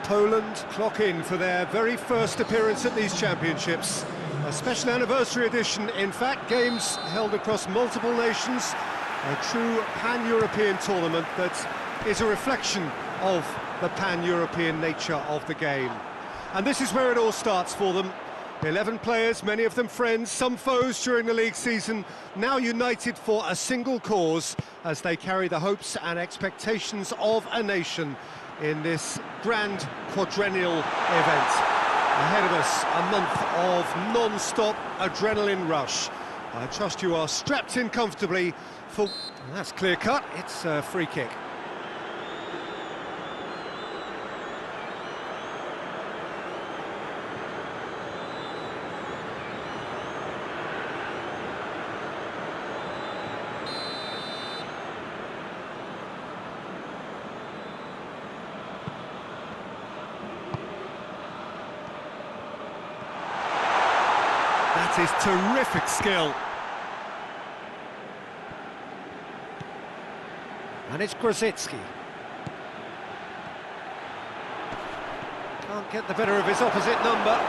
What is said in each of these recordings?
Poland clock in for their very first appearance at these championships. A special anniversary edition, in fact, games held across multiple nations. A true pan-European tournament that is a reflection of the pan-European nature of the game. And this is where it all starts for them. 11 players, many of them friends, some foes during the league season, now united for a single cause as they carry the hopes and expectations of a nation in this grand quadrennial event. Ahead of us, a month of non-stop adrenaline rush. I trust you are strapped in comfortably for... That's clear-cut, it's a free kick. That is terrific skill. And it's Grosicki. Can't get the better of his opposite number.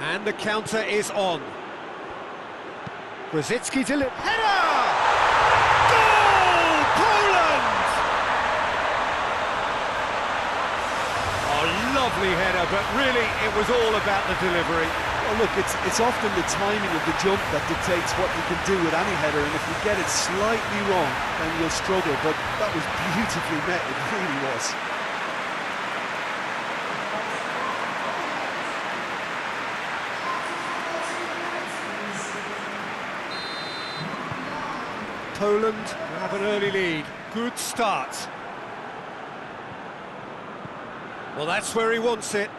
And the counter is on. Grosicki delivers. Header! Goal! Poland! Oh, lovely header, but really it was all about the delivery. Well, look, it's often the timing of the jump that dictates what you can do with any header, and if you get it slightly wrong, then you'll struggle, but that was beautifully met, it really was. Poland have an early lead. Good start. Well, that's where he wants it.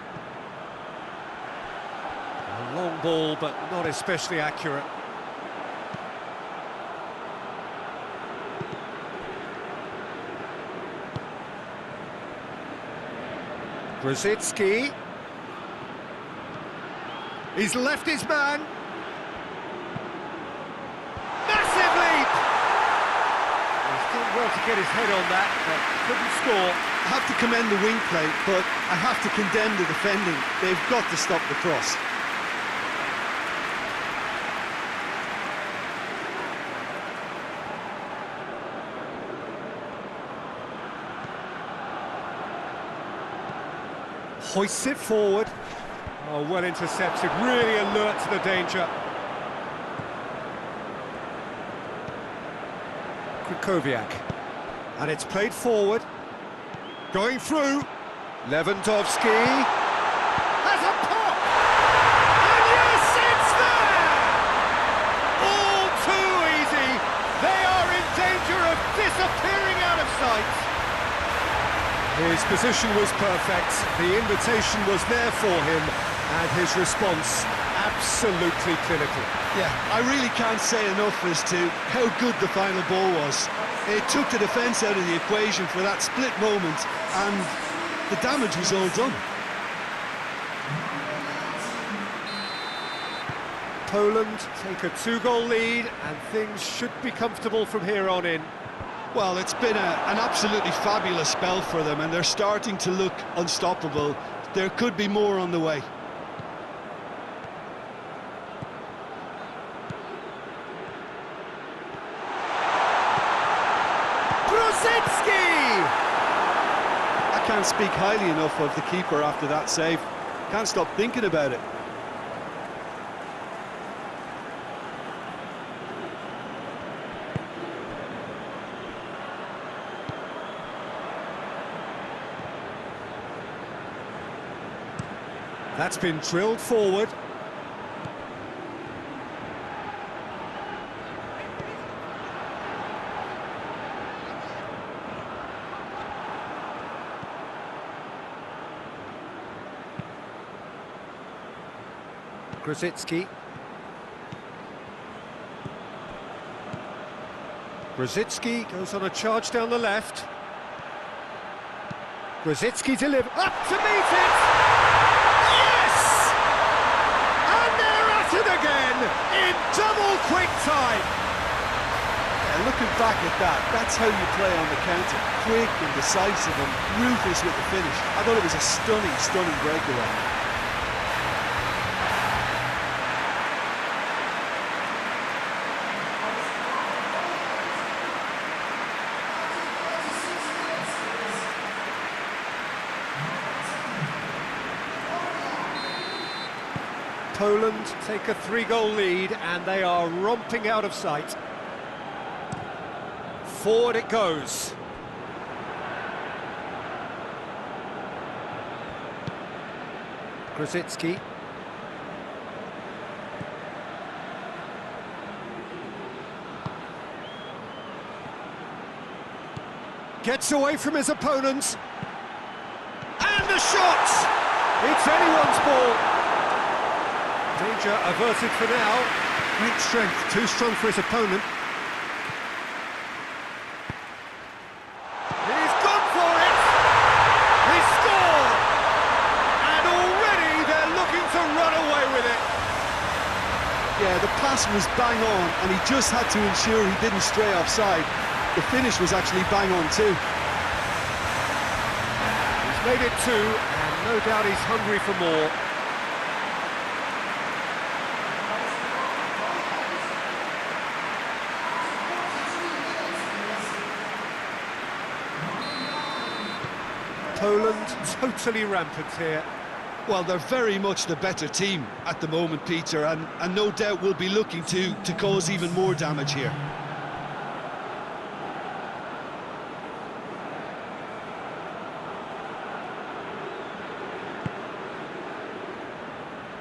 A long ball, but not especially accurate. Grosicki. He's left his man. Well to get his head on that, but couldn't score. I have to commend the wing play, but I have to condemn the defending. They've got to stop the cross. Hoists it forward. Oh, well intercepted, really alert to the danger. Koviak, and it's played forward, going through. Lewandowski has a pop, and yes, it's there! All too easy. They are in danger of disappearing out of sight. His position was perfect, the invitation was there for him, and his response absolutely clinical. Yeah, I really can't say enough as to how good the final ball was. It took the defence out of the equation for that split moment, and the damage was all done. Poland take a 2-goal lead, and things should be comfortable from here on in. Well, it's been an absolutely fabulous spell for them, and they're starting to look unstoppable. There could be more on the way. I can't speak highly enough of the keeper after that save. Can't stop thinking about it. That's been drilled forward. Grosicki. Grosicki goes on a charge down the left. Grosicki delivers up to meet it! Yes! And they're at it again in double quick time. Yeah, looking back at that, that's how you play on the counter. Quick and decisive and ruthless with the finish. I thought it was a stunning breakaway. Poland take a 3-goal lead and they are romping out of sight. Forward it goes. Grosicki. Gets away from his opponents. And the shot! It's anyone's ball. Danger averted for now. Great strength, too strong for his opponent. He's gone for it! He scored! And already they're looking to run away with it. Yeah, the pass was bang on, and he just had to ensure he didn't stray offside. The finish was actually bang on too. He's made it 2, and no doubt he's hungry for more. Poland totally rampant here. Well, they're very much the better team at the moment, Peter, and no doubt will be looking to cause even more damage here.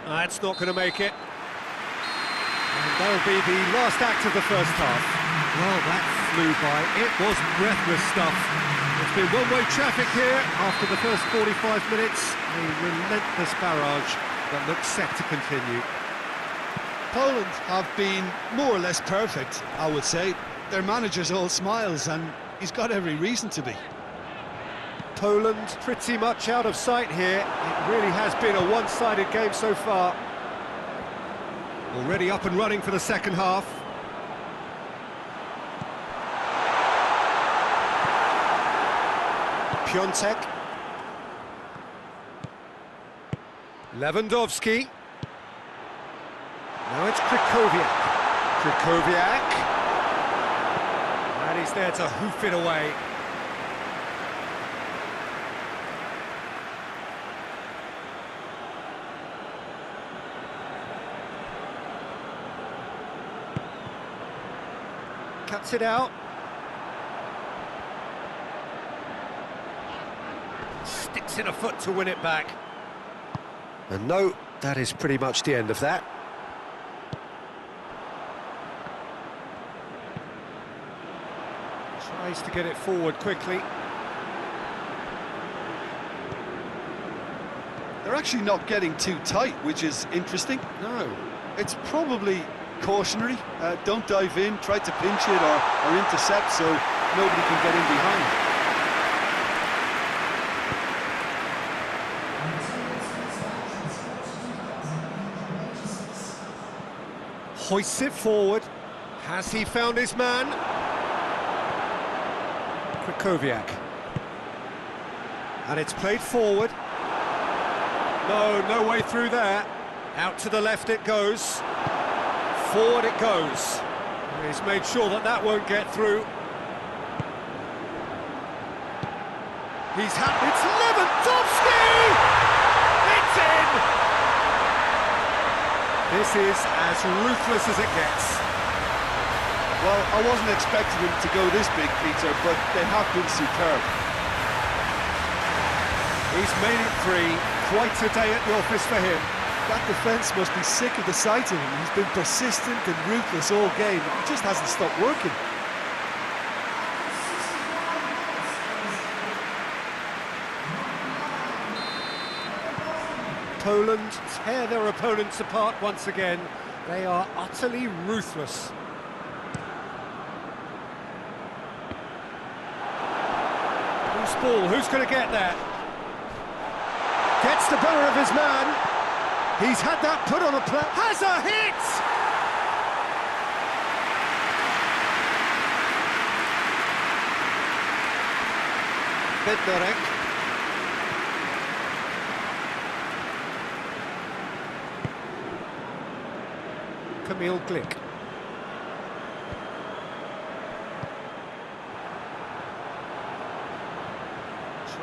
That's not going to make it. And that'll be the last act of the first half. Well, that flew by. It was breathless stuff. It's been one-way traffic here after the first 45 minutes. A relentless barrage that looks set to continue. Poland have been more or less perfect, I would say. Their manager's all smiles, and he's got every reason to be. Poland pretty much out of sight here. It really has been a one-sided game so far. Already up and running for the second half. Piontek. Lewandowski. Now it's Krychowiak. Krychowiak. And he's there to hoof it away. Cuts it out. Sticks in a foot to win it back. And no, that is pretty much the end of that. Tries to get it forward quickly. They're actually not getting too tight, which is interesting. No. It's probably cautionary. Don't dive in, try to pinch it or intercept so nobody can get in behind. Hoists it forward. Has he found his man? Krychowiak. And it's played forward. No way through there. Out to the left it goes. Forward it goes. He's made sure that that won't get through. It's Lewandowski! It's in! This is as ruthless as it gets. Well, I wasn't expecting them to go this big, Peter, but they have been superb. He's made it 3. Quite a day at the office for him. That defence must be sick of the sight of him. He's been persistent and ruthless all game. He just hasn't stopped working. Poland tear their opponents apart once again. They are utterly ruthless. Loose ball, who's going to get that? Gets the better of his man. He's had that put on a play. Has a hit! Bednarek. Kamil Glik.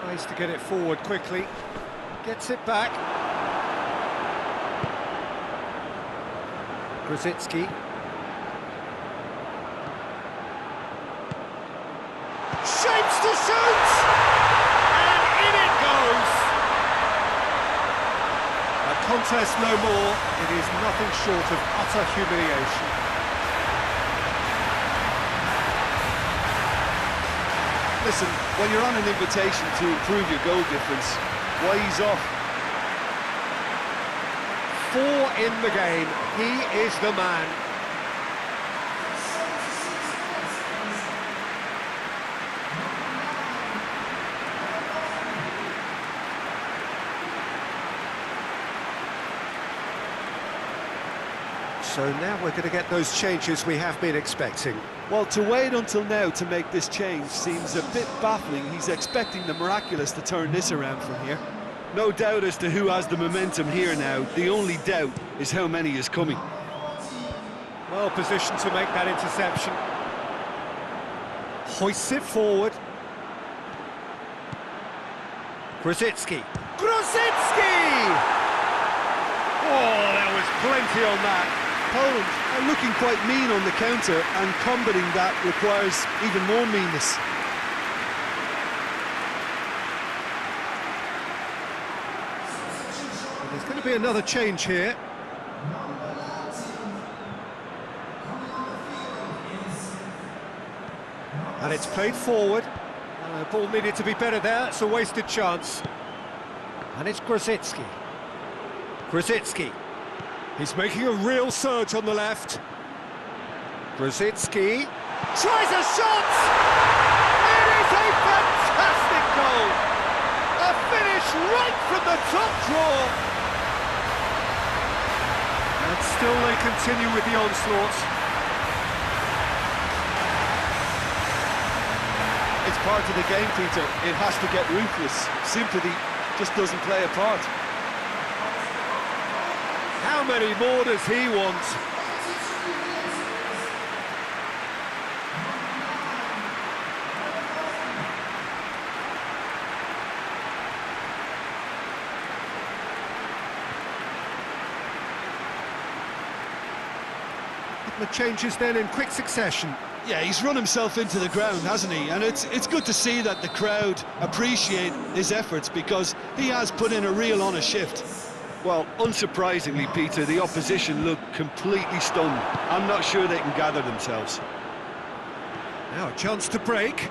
Tries to get it forward quickly. Gets it back. Grosicki. Shapes to shoot! And in it goes! A contest no more. It is nothing short of utter humiliation. Listen, when you're on an invitation to improve your goal difference, why he's off? 4 in the game. He is the man. So now we're going to get those changes we have been expecting. Well, to wait until now to make this change seems a bit baffling. He's expecting the miraculous to turn this around from here. No doubt as to who has the momentum here now. The only doubt is how many is coming. Well positioned to make that interception. Hoists it forward. Grosicki. Grosicki! Oh, there was plenty on that. Poland are looking quite mean on the counter, and combating that requires even more meanness. There's going to be another change here. And it's played forward. The ball needed to be better there. It's a wasted chance. And it's Grosicki. Grosicki. He's making a real surge on the left. Grosicki tries a shot! It is a fantastic goal! A finish right from the top draw! And still they continue with the onslaught. It's part of the game, Peter. It has to get ruthless. Sympathy just doesn't play a part. How many more does he want? The changes then in quick succession. Yeah, he's run himself into the ground, hasn't he? And it's good to see that the crowd appreciate his efforts, because he has put in a real honest shift. Well, unsurprisingly, Peter, the opposition look completely stunned. I'm not sure they can gather themselves. Now a chance to break.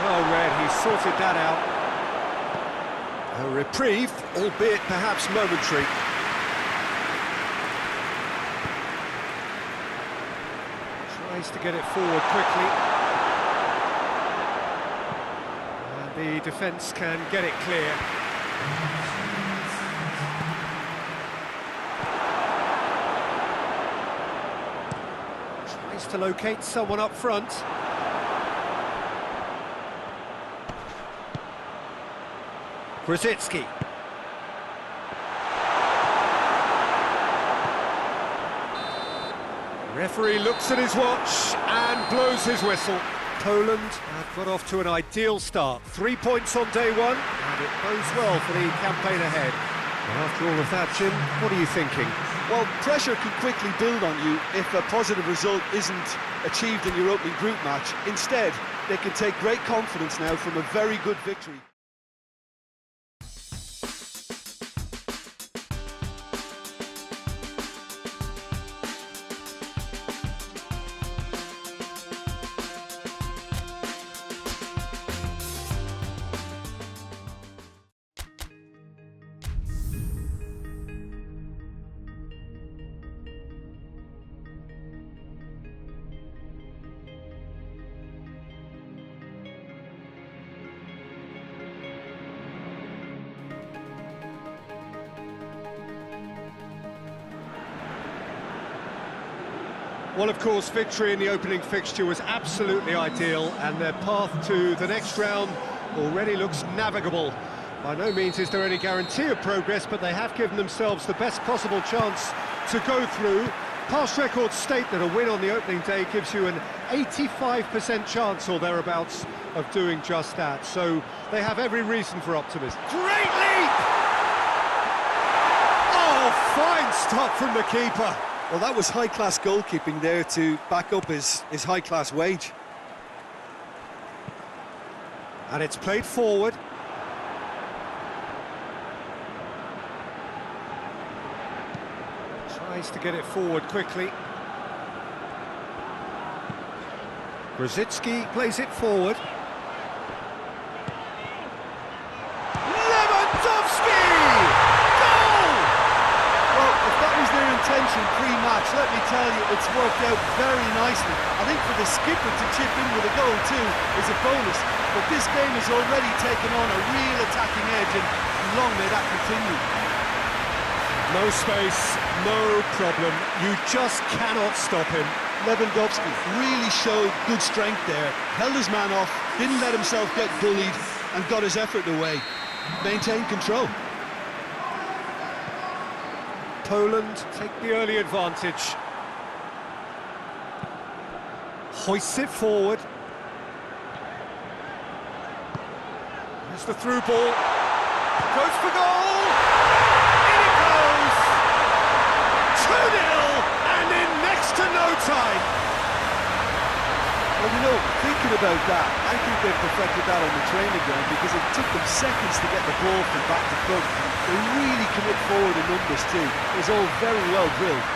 Well read, he sorted that out. A reprieve, albeit perhaps momentary. Tries to get it forward quickly. The defence can get it clear. Tries to locate someone up front. Grosicki. Referee looks at his watch and blows his whistle. Poland have got off to an ideal start. 3 points on day one, and it bodes well for the campaign ahead. And after all of that, Jim, what are you thinking? Well, pressure can quickly build on you if a positive result isn't achieved in your opening group match. Instead, they can take great confidence now from a very good victory. Well, of course, victory in the opening fixture was absolutely ideal, and their path to the next round already looks navigable. By no means is there any guarantee of progress, but they have given themselves the best possible chance to go through. Past records state that a win on the opening day gives you an 85% chance or thereabouts of doing just that, so they have every reason for optimism. Great leap! Oh, fine stop from the keeper. Well, that was high-class goalkeeping there to back up his high-class wage. And it's played forward. Tries to get it forward quickly. Brzezinski plays it forward. Lewandowski! Goal! Well, if that was their intention pre-match, let me tell you, it's worked out very nicely. I think for the skipper to chip in with a goal too is a bonus, but this game has already taken on a real attacking edge, and long may that continue. No space, no problem. You just cannot stop him. Lewandowski really showed good strength there, held his man off, didn't let himself get bullied, and got his effort away. Maintained control. Poland take the early advantage. Hoists it forward. There's the through ball. Goes for goal! In it goes! 2-0, and in next to no time. Well, you know, thinking about that, I think they've perfected that on the training ground, because it took them seconds to get the ball from back to front. They really commit forward in numbers too. It was all very well drilled.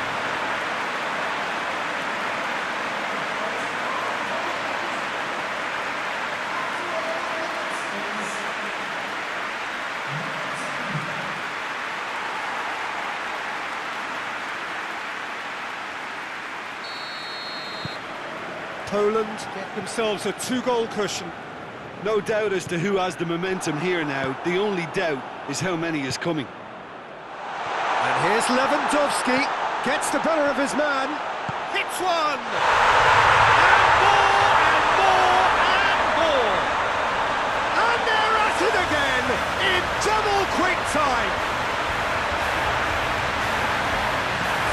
Poland get themselves a 2-goal cushion. No doubt as to who has the momentum here now. The only doubt is how many is coming. And here's Lewandowski, gets the better of his man, hits one! And more, and more, and more! And they're at it again, in double quick time!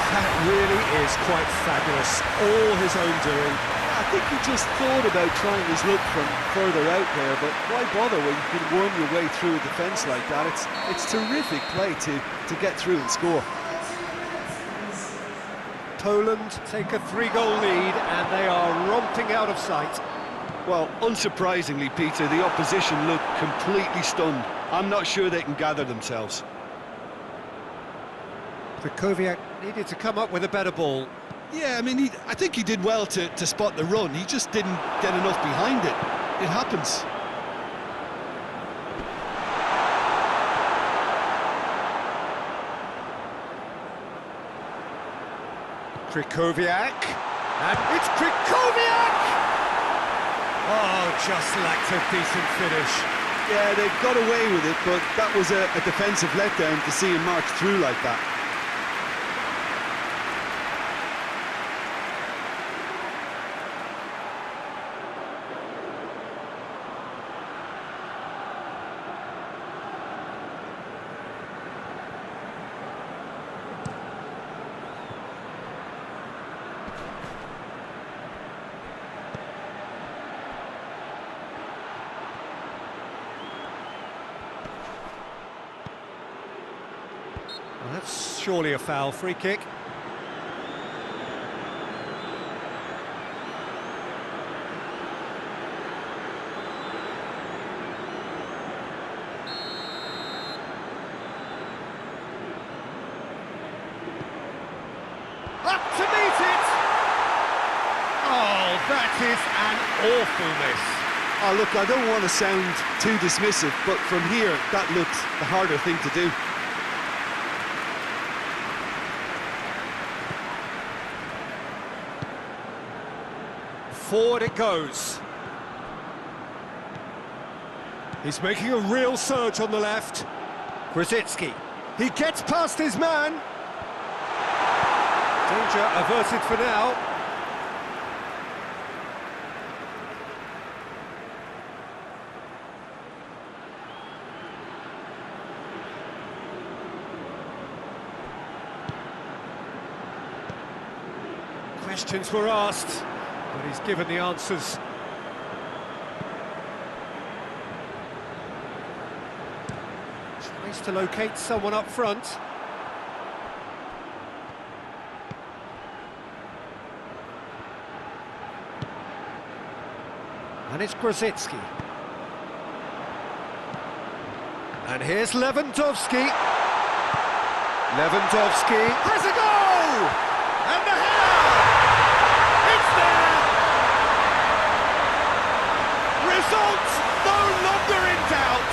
That really is quite fabulous, all his own doing. I think he just thought about trying his luck from further out there, but why bother when you can worm your way through a defence like that? It's terrific play to get through and score. Poland take a 3-goal lead, and they are romping out of sight. Well, unsurprisingly, Peter, the opposition look completely stunned. I'm not sure they can gather themselves. Reprezentacja needed to come up with a better ball. Yeah, I mean, I think he did well to spot the run. He just didn't get enough behind it. It happens. Reprezentacja, and it's Reprezentacja! Oh, just lacked a decent finish. Yeah, they've got away with it, but that was a defensive letdown to see him march through like that. Well, that's surely a foul. Free kick. Up to meet it! Oh, that is an awful miss. Oh, look, I don't want to sound too dismissive, but from here, that looked the harder thing to do. Forward it goes. He's making a real surge on the left. Brzezinski. He gets past his man. Danger averted for now. Questions were asked, but he's given the answers. Tries to locate someone up front. And it's Grosicki. And here's Lewandowski. Lewandowski has a goal! And the header! It's there! Results no longer in doubt.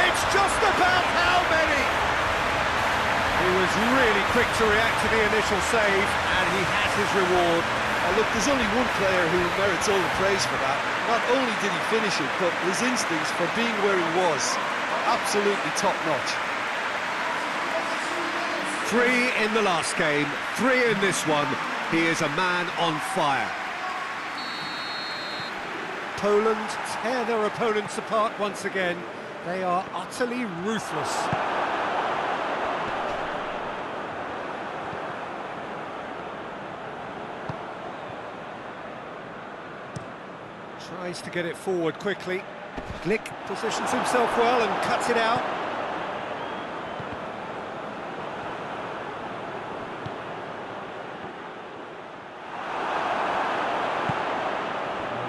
It's just about how many. He was really quick to react to the initial save, and he has his reward. Look, there's only one player who merits all the praise for that. Not only did he finish it, but his instincts for being where he was, absolutely top-notch. 3 in the last game, 3 in this one. He is a man on fire. Poland tear their opponents apart once again. They are utterly ruthless. Tries to get it forward quickly. Glick positions himself well and cuts it out.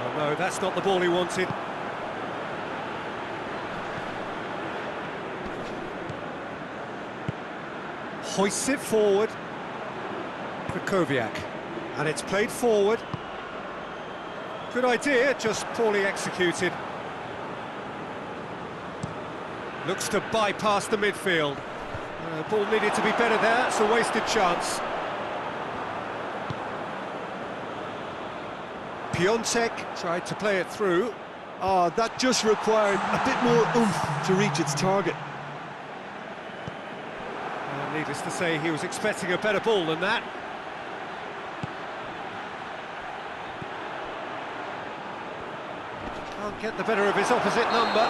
Oh, no, that's not the ball he wanted. Hoists it forward. Reprezentacja. And it's played forward. Good idea, just poorly executed. Looks to bypass the midfield. Ball needed to be better there, it's a wasted chance. Piontek tried to play it through. Oh, that just required a bit more oomph to reach its target. Needless to say, he was expecting a better ball than that. Can't get the better of his opposite number.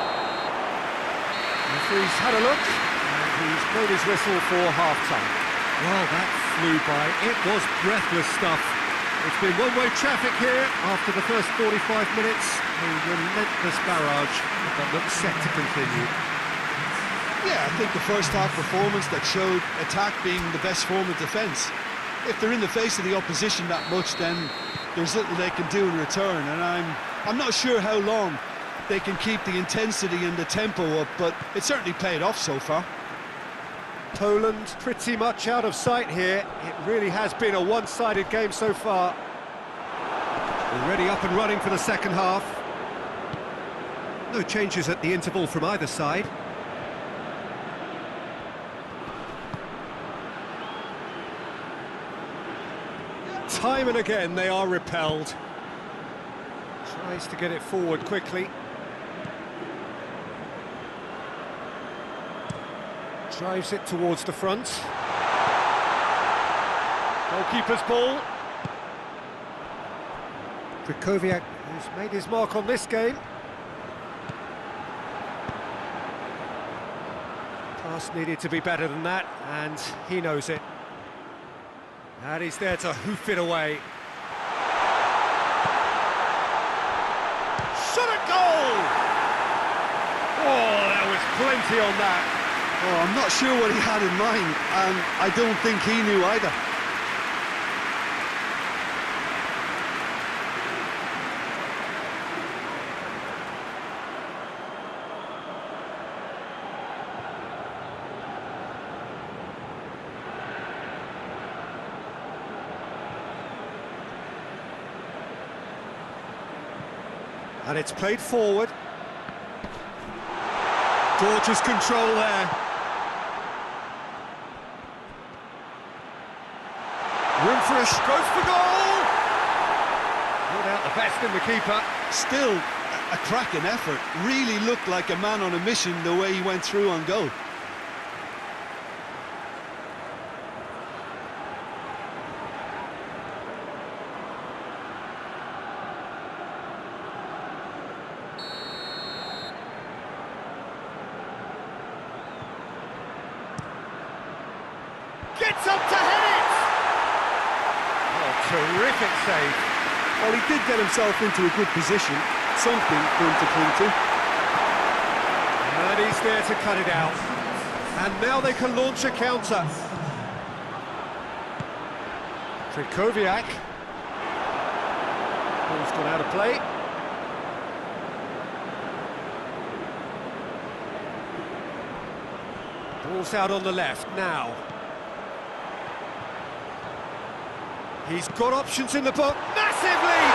Referee's had a look, and he's blown his whistle for half-time. Well, that flew by. It was breathless stuff. It's been one-way traffic here after the first 45 minutes. A relentless barrage that looks set to continue. Yeah, I think the first half performance that showed attack being the best form of defence. If they're in the face of the opposition that much, then there's little they can do in return, and I'm not sure how long they can keep the intensity and the tempo up, but it certainly paid off so far. Poland pretty much out of sight here. It really has been a one-sided game so far. Already up and running for the second half. No changes at the interval from either side. Time and again they are repelled. Tries to get it forward quickly. Drives it towards the front. Goalkeeper's ball. Reprezentacja, who's made his mark on this game. Pass needed to be better than that, and he knows it. And he's there to hoof it away. Shot at goal! Oh, there was plenty on that. Oh, I'm not sure what he had in mind, and I don't think he knew either. And it's played forward. Gorgeous control there. Room for a stroke for goal! Brought out the best in the keeper. Still, a cracking effort. Really looked like a man on a mission the way he went through on goal. Gets up to head it! Oh, Terrific save. Well, he did get himself into a good position, something for him to cling to. And he's there to cut it out. And now they can launch a counter. Krychowiak. Ball's gone out of play. Ball's out on the left now. He's got options in the book. Massive lead!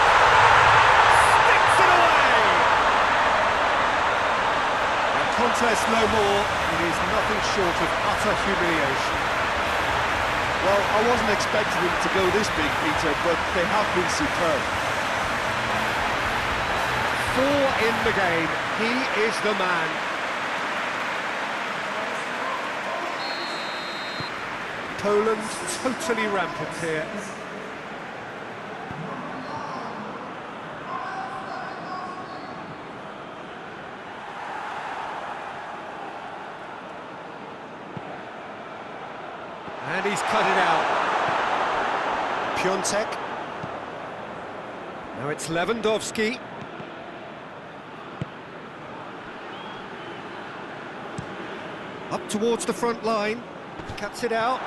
Sticks it away! A contest no more. It is nothing short of utter humiliation. Well, I wasn't expecting them to go this big, Peter, but they have been superb. 4 in the game. He is the man. Poland totally rampant here. And he's cut it out. Piontek. Now it's Lewandowski. Up towards the front line. Cuts it out.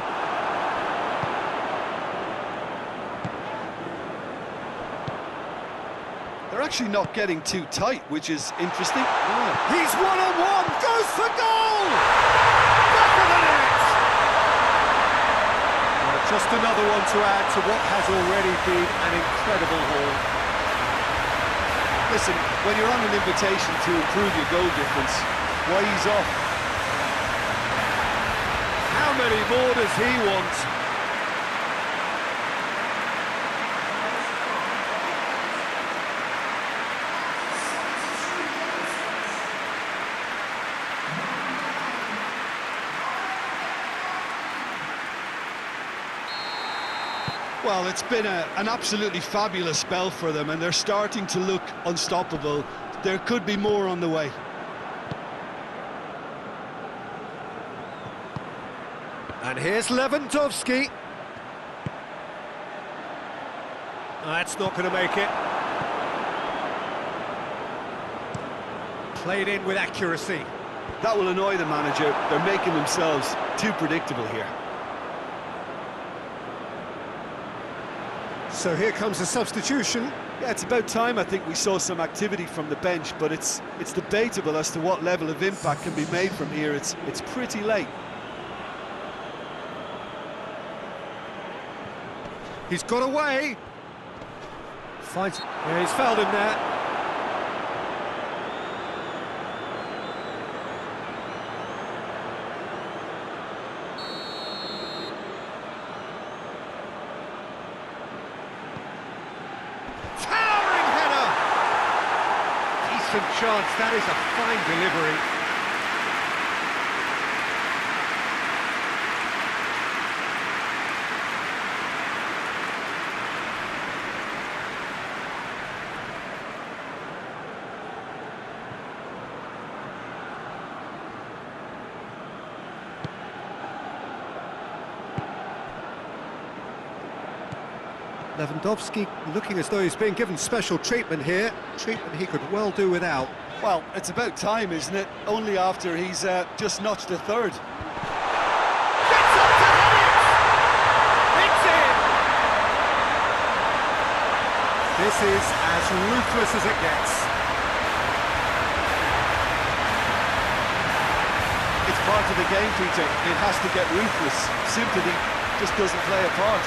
They're actually not getting too tight, which is interesting. He's one-on-one, goes for goal! Back of the net! Well, just another one to add to what has already been an incredible haul. Listen, when you're on an invitation to improve your goal difference, why ease off? How many more does he want? Well, it's been an absolutely fabulous spell for them, and they're starting to look unstoppable. There could be more on the way. And here's Lewandowski. That's not going to make it. Played in with accuracy. That will annoy the manager. They're making themselves too predictable here. So here comes a substitution. Yeah, it's about time I think we saw some activity from the bench, but it's debatable as to what level of impact can be made from here. It's pretty late. He's got away. Fight. Yeah, he's fouled him there. Towering header. Decent chance. That is a fine delivery. Lewandowski looking as though he's being given special treatment here. Treatment he could well do without. Well, it's about time, isn't it? Only after he's just notched a third. Gets up to head it! It's in! This is as ruthless as it gets. It's part of the game, Peter. It has to get ruthless. Sympathy just doesn't play a part.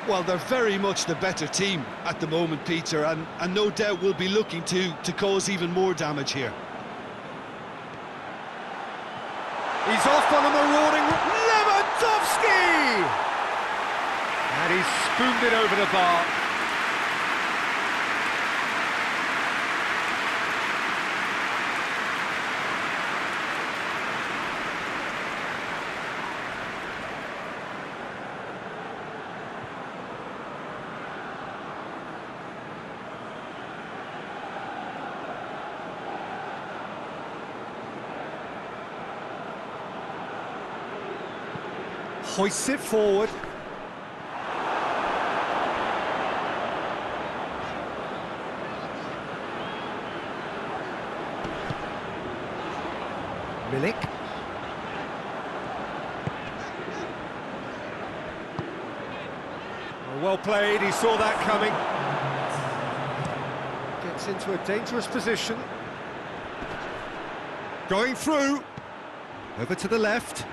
Well, they're very much the better team at the moment, Peter, and no doubt will be looking to cause even more damage here. He's off on a marauding... Lewandowski! And he's spooned it over the bar. Hoists it forward. Milik. Well played, he saw that coming. Gets into a dangerous position. Going through. Over to the left.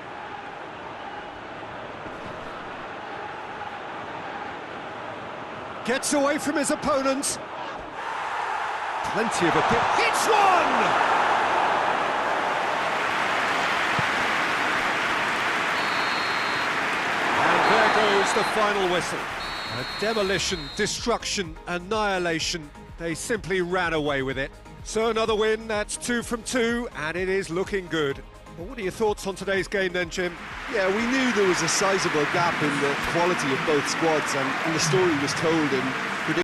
Gets away from his opponents. Plenty of hits one! And there goes the final whistle. A demolition, destruction, annihilation. They simply ran away with it. So another win, that's 2 from 2, and it is looking good. Well, what are your thoughts on today's game then, Jim? Yeah, we knew there was a sizable gap in the quality of both squads, and the story was told in